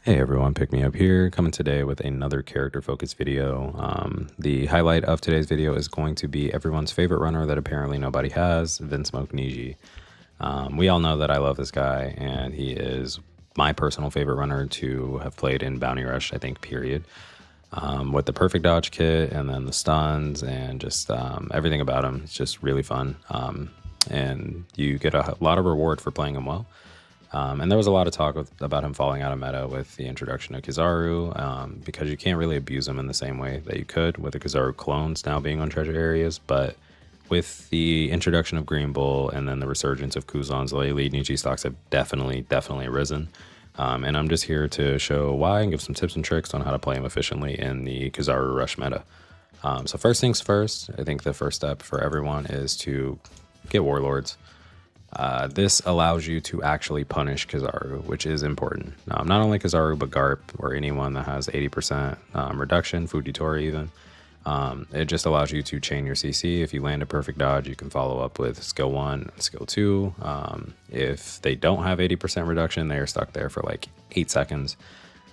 Hey everyone, pick me up here, coming today with another character focused video. The highlight of today's video is going to be everyone's favorite runner that apparently nobody has, Vinsmoke Niji. We all know that I love this guy, and he is my personal favorite runner to have played in Bounty Rush, I think, period. With the perfect dodge kit and then the stuns and just everything about him, it's just really fun. And you get a lot of reward for playing him well. And there was a lot of talk about him falling out of meta with the introduction of Kizaru, because you can't really abuse him in the same way that you could with the Kizaru clones now being on treasure areas. But with the introduction of Greenbull and then the resurgence of Kuzan's lately, Niji stocks have definitely risen. And I'm just here to show why and give some tips and tricks on how to play him efficiently in the Kizaru Rush meta. So first things first, I think the first step for everyone is to get Warlords. This allows you to actually punish Kizaru, which is important. Not only Kizaru, but Garp or anyone that has 80% reduction, Fujitori even. It just allows you to chain your CC. If you land a perfect dodge, you can follow up with skill 1 and skill 2. If they don't have 80% reduction, they are stuck there for like 8 seconds.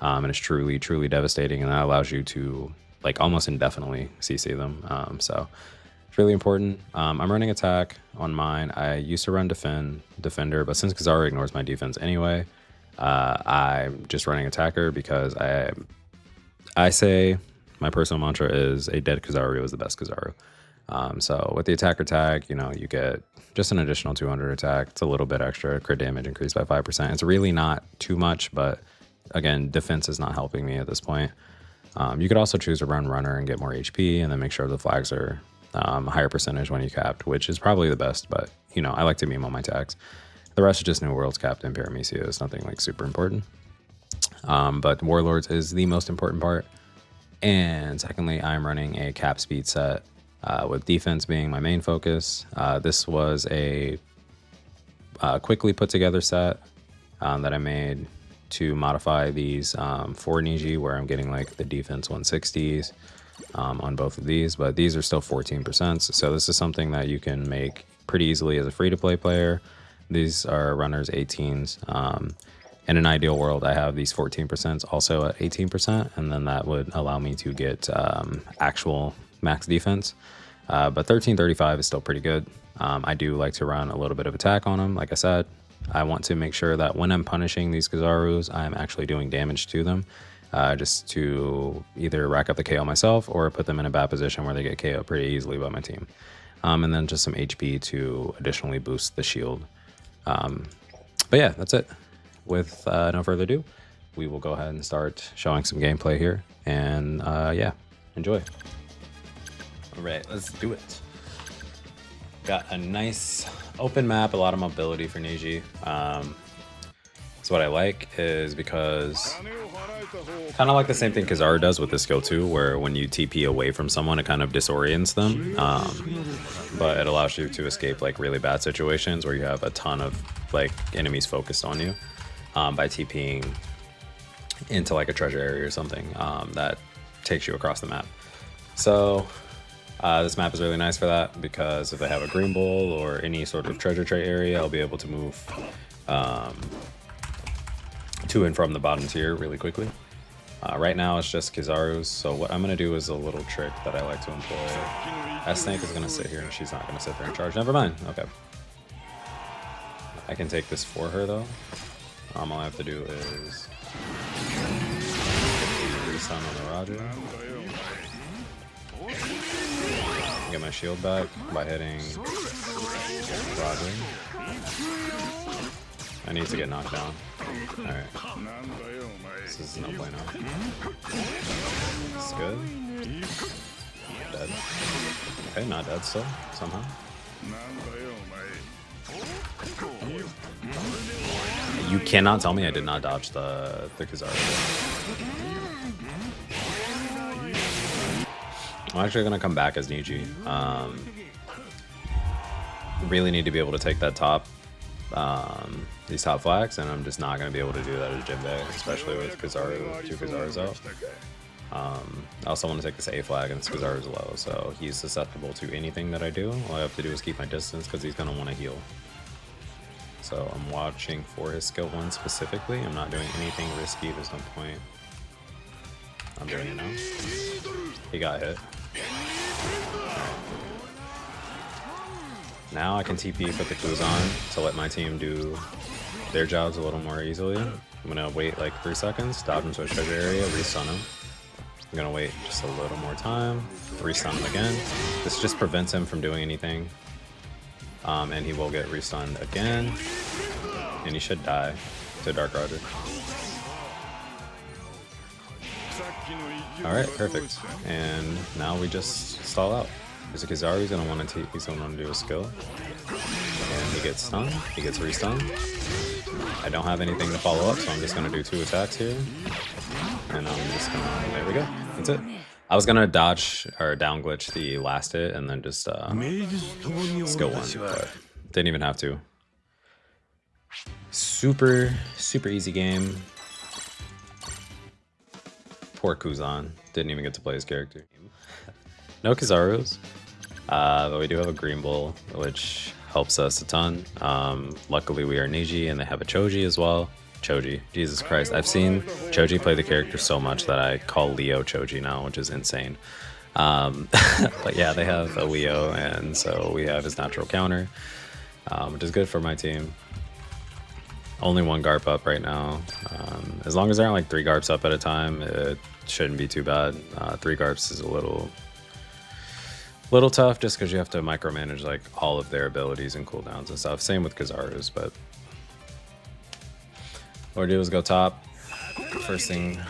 And it's truly devastating, and that allows you to like almost indefinitely CC them. So really important. I'm running attack on mine. I used to run defender, but since Kizaru ignores my defense anyway, I'm just running attacker because I say my personal mantra is a dead Kizaru is the best Kizaru. So with the attacker tag, you get just an additional 200 attack. It's a little bit extra, crit damage increased by 5%. It's really not too much, but again, defense is not helping me at this point. You could also choose to run runner and get more HP and then make sure the flags are a higher percentage when you capped, which is probably the best, but I like to meme on my tags. The rest is just New Worlds, capped, and Paramecia. It's nothing like super important. But Warlords is the most important part. And secondly, I'm running a cap speed set with defense being my main focus. This was a quickly put together set that I made to modify these for Niji, where I'm getting like the defense 160s on both of these, but these are still 14%. So this is something that you can make pretty easily as a free-to-play player. These are runners 18s. In an ideal world, I have these 14% also at 18%, and then that would allow me to get actual max defense. But 1335 is still pretty good. I do like to run a little bit of attack on them. Like I said, I want to make sure that when I'm punishing these Kizarus, I'm actually doing damage to them. Just to either rack up the KO myself or put them in a bad position where they get KO pretty easily by my team. And then just some HP to additionally boost the shield. But yeah, that's it. With no further ado, we will go ahead and start showing some gameplay here. And yeah, enjoy. All right, let's do it. Got a nice open map, a lot of mobility for Niji. So what I like is because kind of like the same thing Kizaru does with the skill 2, where when you TP away from someone, it kind of disorients them. But it allows you to escape like really bad situations where you have a ton of like enemies focused on you by TPing into like a treasure area or something that takes you across the map. So this map is really nice for that, because if I have a Greenbull or any sort of treasure trait area, I'll be able to move to and from the bottom tier really quickly. Right now it's just Kizaru's, so what I'm going to do is a little trick that I like to employ. S-Snake is going to sit here and she's not going to sit there and charge. Never mind. Okay. I can take this for her though. All I have to do is restun on the Roger. Get my shield back by hitting Roger. I need to get knocked down. Alright. This is no bueno. It's good. Dead. Okay, not dead still, somehow. You cannot tell me I did not dodge the Kizaru. I'm actually going to come back as Niji. Really need to be able to take that top these top flags, and I'm just not going to be able to do that as Jinbei, especially with Kizaru, 2 Kizarus out. I also want to take this A flag, and this Kizaru's low, so he's susceptible to anything that I do. All I have to do is keep my distance because he's going to want to heal. so I'm watching for his skill 1 specifically. I'm not doing anything risky. There's no point. I'm doing it now. He got hit. Now I can TP for the Kuzan to let my team do their jobs a little more easily. I'm gonna wait like 3 seconds, dodge into a treasure area, restun him. I'm gonna wait just a little more time, restun him again. This just prevents him from doing anything. And he will get restunned again. And he should die to Dark Roger. Alright, perfect. And now we just stall out. There's a Kizaru, he's gonna want to do a skill. And he gets stunned, he gets restunned. I don't have anything to follow up, so I'm just gonna do 2 attacks here. And I'm just gonna, there we go, that's it. I was gonna dodge or down glitch the last hit and then just skill 1, but didn't even have to. Super easy game. Poor Kuzan, didn't even get to play his character. No Kizarus, but we do have a Greenbull, which helps us a ton. Luckily we are Niji and they have a Choji as well. Choji, Jesus Christ, I've seen Choji play the character so much that I call Leo Choji now, which is insane. But yeah, they have a Leo, and so we have his natural counter, which is good for my team. Only 1 Garp up right now. As long as there aren't like 3 Garps up at a time, it shouldn't be too bad. 3 Garps is a little tough just because you have to micromanage like all of their abilities and cooldowns and stuff. Same with Kizaru's, but what we'll do is go top. First thing,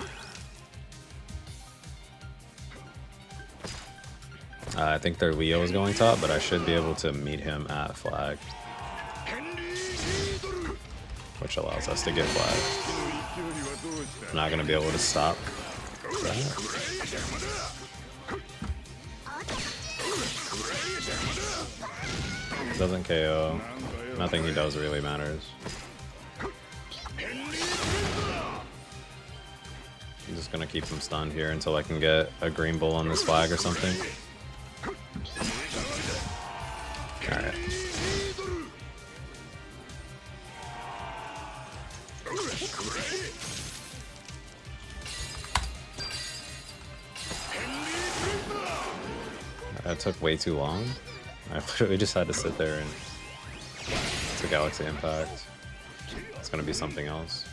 I think their Leo is going top, but I should be able to meet him at flag, which allows us to get flag. I'm not going to be able to stop that. Doesn't KO. Nothing he does really matters. I'm just gonna keep him stunned here until I can get a Greenbull on this flag or something. Alright. That took way too long. I literally just had to sit there and it's a Galaxy Impact. It's gonna be something else.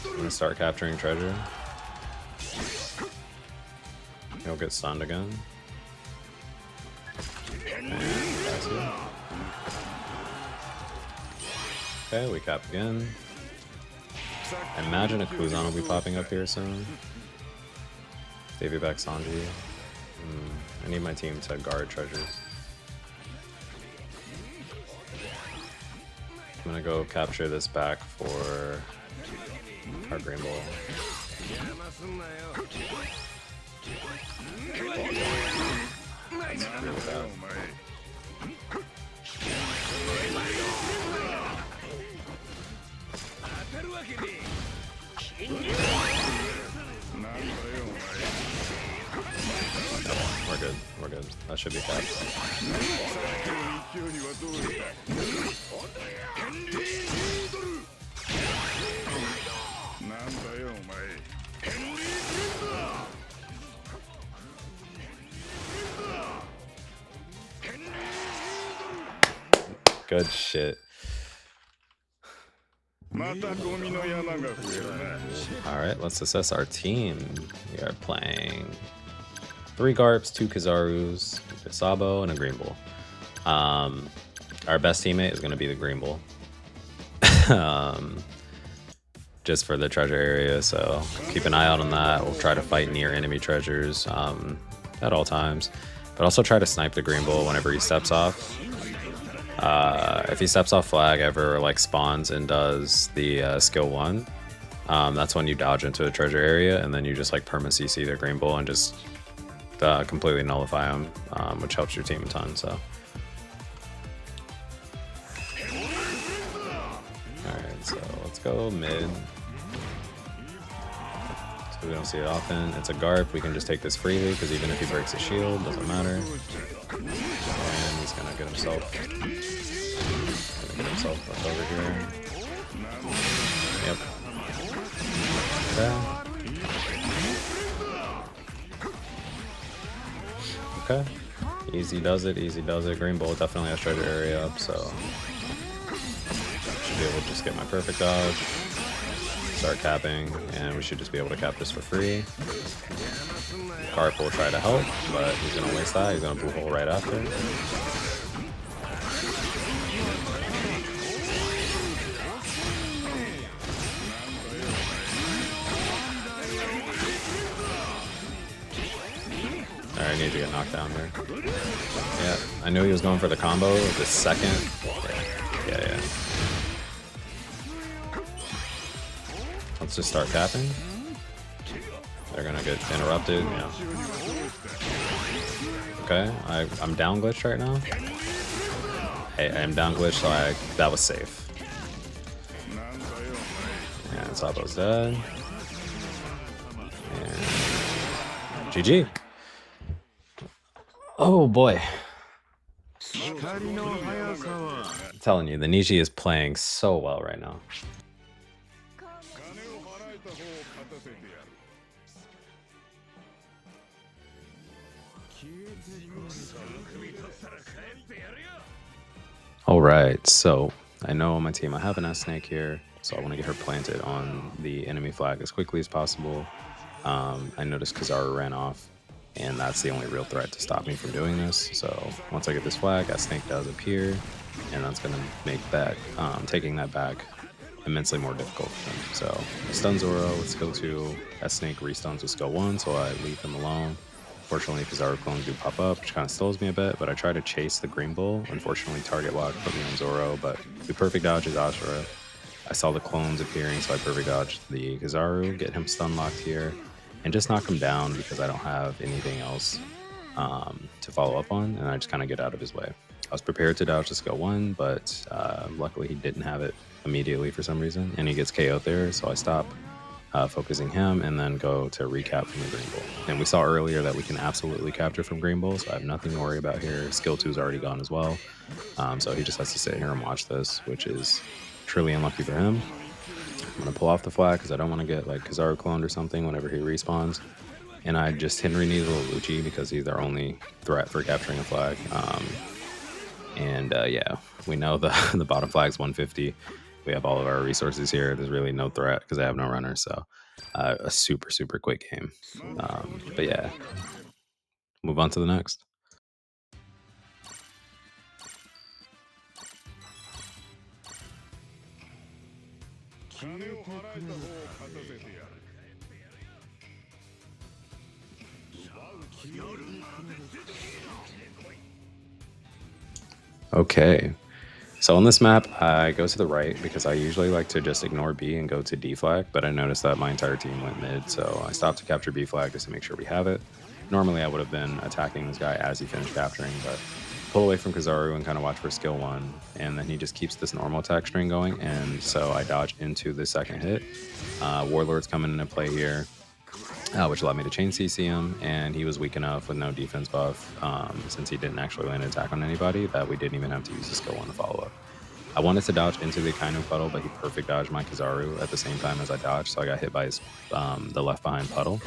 I'm gonna start capturing treasure. He'll get stunned again. And that's it. Okay, we cap again. I imagine a Kuzan will be popping up here soon. Davy back Sanji. I need my team to guard treasures. I'm gonna go capture this back for our Greenbull. Let's deal with that. We're good, we're good. That should be fast. Good shit. Alright, let's assess our team. We are playing 3 Garps, 2 Kizarus, a Sabo, and a Greenbull. Our best teammate is going to be the Greenbull. Just for the treasure area, so keep an eye out on that. We'll try to fight near enemy treasures at all times, but also try to snipe the Greenbull whenever he steps off. If he steps off flag ever, like spawns and does the skill 1, that's when you dodge into a treasure area and then you just like perma CC the Greenbull and just completely nullify him, which helps your team a ton. So alright, so let's go mid. So we don't see it often. It's a Garp. We can just take this freely because even if he breaks his shield, doesn't matter. And he's gonna get himself. Up over here. Yep. Okay. Okay. Easy does it. Easy does it. Greenbull definitely has treasure area up, so should be able to just get my perfect dodge. Start capping, and we should just be able to cap this for free. Garp will try to help, but he's gonna waste that. He's gonna blue hole right after. Alright, Niji get knocked down there. Yeah, I knew he was going for the combo the second. Yeah. Let's just start capping. They're gonna get interrupted, yeah. Okay, I'm down glitched right now. Hey, I am down glitched, so that was safe. And Sabo's dead. And GG. Oh boy. I'm telling you, the Niji is playing so well right now. Alright, so I know on my team I have an S-Snake here, so I want to get her planted on the enemy flag as quickly as possible. I noticed Kizaru ran off, and that's the only real threat to stop me from doing this. So once I get this flag, S-Snake does appear, and that's going to make that taking that back immensely more difficult for them. So stun Zoro with skill 2, S-Snake restuns with skill 1, so I leave him alone. Fortunately, Kizaru clones do pop up, which kind of stalls me a bit, but I try to chase the Greenbull. Unfortunately, target lock put me on Zoro, but we perfect dodge his Ashura. I saw the clones appearing, so I perfect dodged the Kizaru, get him stun locked here, and just knock him down because I don't have anything else to follow up on, and I just kind of get out of his way. I was prepared to dodge the skill 1, but luckily he didn't have it immediately for some reason, and he gets KO'd there, so I stop focusing him and then go to recap from the Greenbull. And we saw earlier that we can absolutely capture from Greenbull, so I have nothing to worry about here. Skill 2 is already gone as well, so he just has to sit here and watch this, which is truly unlucky for him. I'm going to pull off the flag because I don't want to get like Kizaru cloned or something whenever he respawns. And I just Henry Needle Lucci because he's their only threat for capturing a flag. Yeah, we know the bottom flag's 150. We have all of our resources here. There's really no threat because I have no runner. So a super, super quick game. But yeah, move on to the next. Okay, so on this map, I go to the right because I usually like to just ignore B and go to D flag, but I noticed that my entire team went mid, so I stopped to capture B flag just to make sure we have it. Normally, I would have been attacking this guy as he finished capturing, but pull away from Kizaru and kind of watch for skill 1, and then he just keeps this normal attack string going, and so I dodge into the second hit. Warlords coming into play here, which allowed me to chain CC him, and he was weak enough with no defense buff, since he didn't actually land an attack on anybody, that we didn't even have to use the skill 1 to follow up. I wanted to dodge into the Kainu puddle, but he perfect dodged my Kizaru at the same time as I dodged, so I got hit by his, the left behind puddle,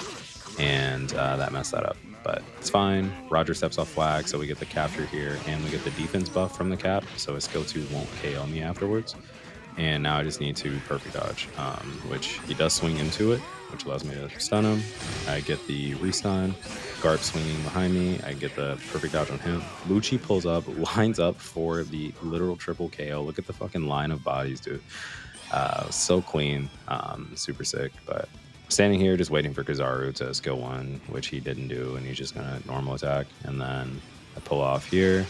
and that messed that up. But it's fine. Roger steps off flag, so we get the capture here, and we get the defense buff from the cap, so his skill 2 won't KO me afterwards. And now I just need to perfect dodge, which he does swing into it, which allows me to stun him. I get the restun, Garp swinging behind me. I get the perfect dodge on him. Lucci pulls up, lines up for the literal triple KO. Look at the fucking line of bodies, dude. So clean, super sick. But standing here just waiting for Kizaru to skill 1, which he didn't do, and he's just gonna normal attack. And then I pull off here.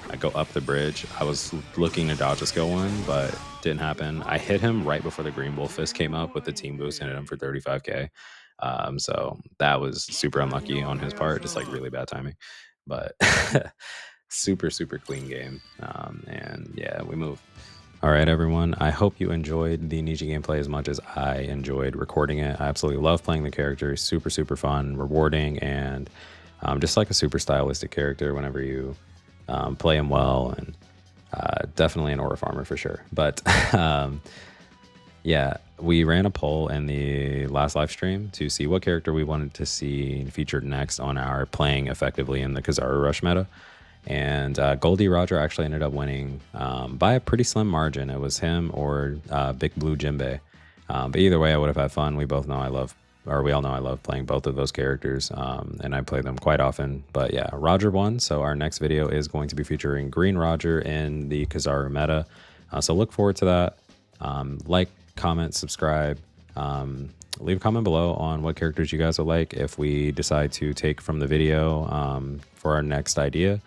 I go up the bridge. I was looking to dodge a skill 1, but didn't happen. I hit him right before the Greenbull fist came up with the team boost and hit him for 35k. So that was super unlucky on his part, just like really bad timing. But super, super clean game. And yeah, we move. All right, everyone. I hope you enjoyed the Niji gameplay as much as I enjoyed recording it. I absolutely love playing the character. Super, super fun, rewarding, and just like a super stylistic character whenever you play him well. And definitely an aura farmer for sure. But yeah, we ran a poll in the last live stream to see what character we wanted to see featured next on our playing effectively in the Kizaru rush meta. And Goldie Roger actually ended up winning by a pretty slim margin. It was him or Big Blue Jinbei. But either way, I would have had fun. We both know I love, or we all know I love playing both of those characters, and I play them quite often. But yeah, Roger won. So our next video is going to be featuring Green Roger in the Kizaru meta. So look forward to that. Like, comment, subscribe. Leave a comment below on what characters you guys would like if we decide to take from the video for our next idea.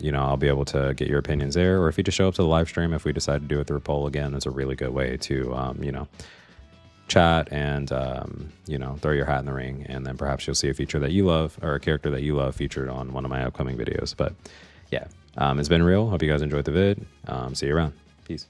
You know, I'll be able to get your opinions there, or if you just show up to the live stream, if we decide to do it through a poll again, that's a really good way to, you know, chat and, you know, throw your hat in the ring, and then perhaps you'll see a feature that you love or a character that you love featured on one of my upcoming videos. But yeah, it's been real. Hope you guys enjoyed the vid. See you around. Peace.